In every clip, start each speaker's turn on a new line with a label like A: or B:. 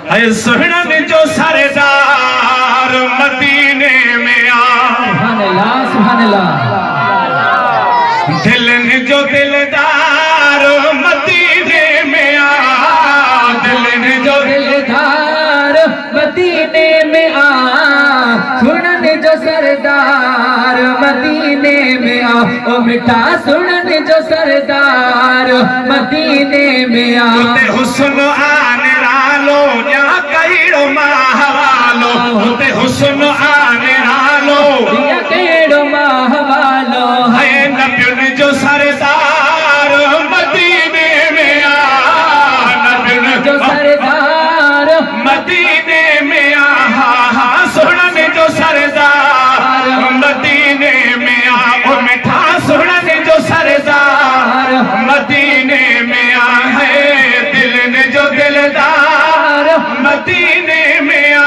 A: है सुहणन जो सरदार मदीने में आ।
B: सुभान अल्लाह सुभान अल्लाह।
A: दिलन जो दिलदार मदीने में आ। दिलन जो
B: दिलदार मदीने में आ, सुनन जो सरदार मदीने में आ। ओ मिठा सुनन जो सरदार मदीने में आ।
A: उते हुस्न आने रालो या कईड़ो माहवालो। उते हुस्न आने रालो
B: या कईड़ो माहवालो।
A: है नबियुन जो सरदार मदीने में आ। नबियुन
B: जो सरदार
A: मदीने में आ। सुनन जो सरदार मदीने में आ। ओ मिठा सुनन जो सरदार मदीने में आ। है दिलन जो दिलदार मदीने में आ।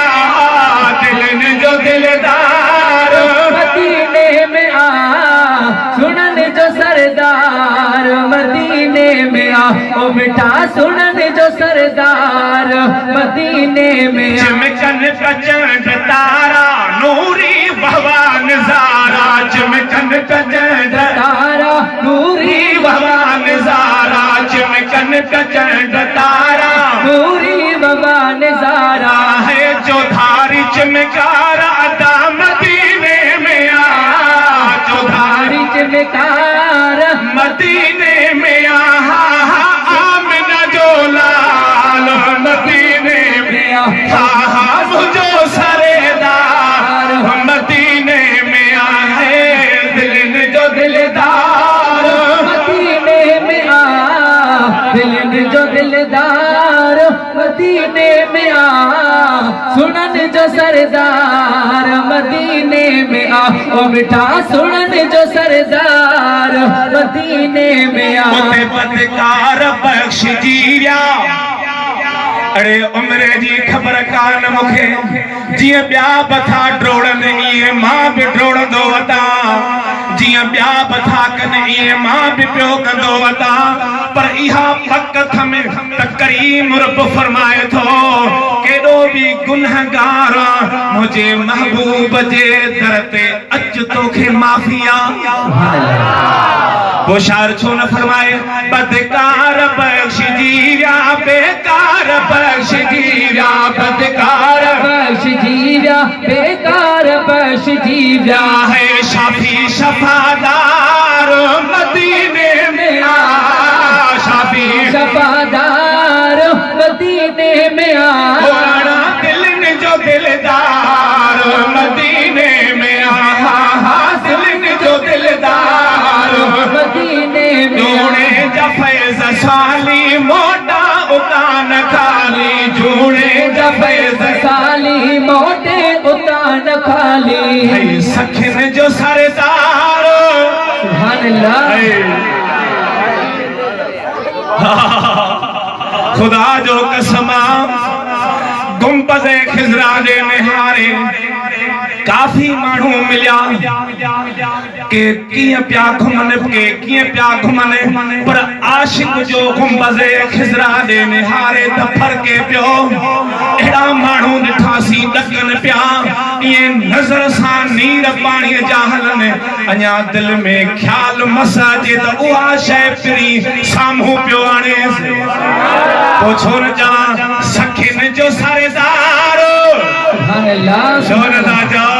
A: दिलन जो दिलदार
B: मदीने में आ, सुनन जो सरदार मदीने में आ। ओ मिठा सुनन जो सरदार मदीने में आ।
A: चमकन का चंद तारा नूरी भवा नजारा। चमकन का चंद
B: तारा नूरी
A: भवा नजारा। चमकन का चंद तारा
B: नूरी बाबा नजारा।
A: है जो धारी चमकारा अदा मदीने में आ। जो धारी
B: चमकार
A: मदीने में आ। आमिना जो लाल मदीने में आ। मुझो सरेदार मदीने में आ। है दिलन जो दिलदार
B: मदीने में आ। दिलन जो दिलदार मदीने में आ, सुनन जो सरदार मदीने में आ। ओ मिठा सुनन जो सरदार मदीने में आ।
A: उते बदकार बख्श जीरिया। अरे उम्र जी खबर कान मुखे जिया ब्या बथा ड्रोड़न इए मां भी ड्रोड़ंदो वता। जिया ब्या बथा कन इए मां भी पियो कंदो वता। पर इहा पक थमे त करीम रब फरमाए थो केडो भी गुनहगार मुझे महबूब जे दर ते अच तोखे माफिया। वो शार छो न फरमाए बदकार बख्श जीरा बेकार बख्श जीरा। बदकार
B: बख्श जीरा बेकार बख्श जीरा।
A: है शाफी शफादार मदीने में आ। शाफी
B: शफादार मदीने में आ।
A: पुराना दिलन जो दिलदार मदीने में आ। दिलन जो दिलदार
B: मदीने में
A: जूने जफैज साली मोटा उतान खाली। जूने जफैज
B: साली मोटे उतान खाली।
A: है सखिन जो सरदार।
B: सुभान अल्लाह।
A: खुदा जो कसमा गुंबज़े खिज़रा जे निहारे काफी माण्हू मिलिया के कीअं पिया घुमनि के कीअं पिया घुमनि। पर आशिक जो गुंबज़े खिज़रा जे निहारे त फरके पियो। अहिड़ा माण्हू ॾिठासीं ॾकनि पिया ईअं नज़र सां नीर पाणीअ जा हलनि। अञा दिलि में ख़्यालु मस अचे त उहा शइ पिरी साम्हूं पियो आणे। पोइ छो न चवां सखिन जो सरदार।
B: सुभान अल्लाह।
A: छो न था चवां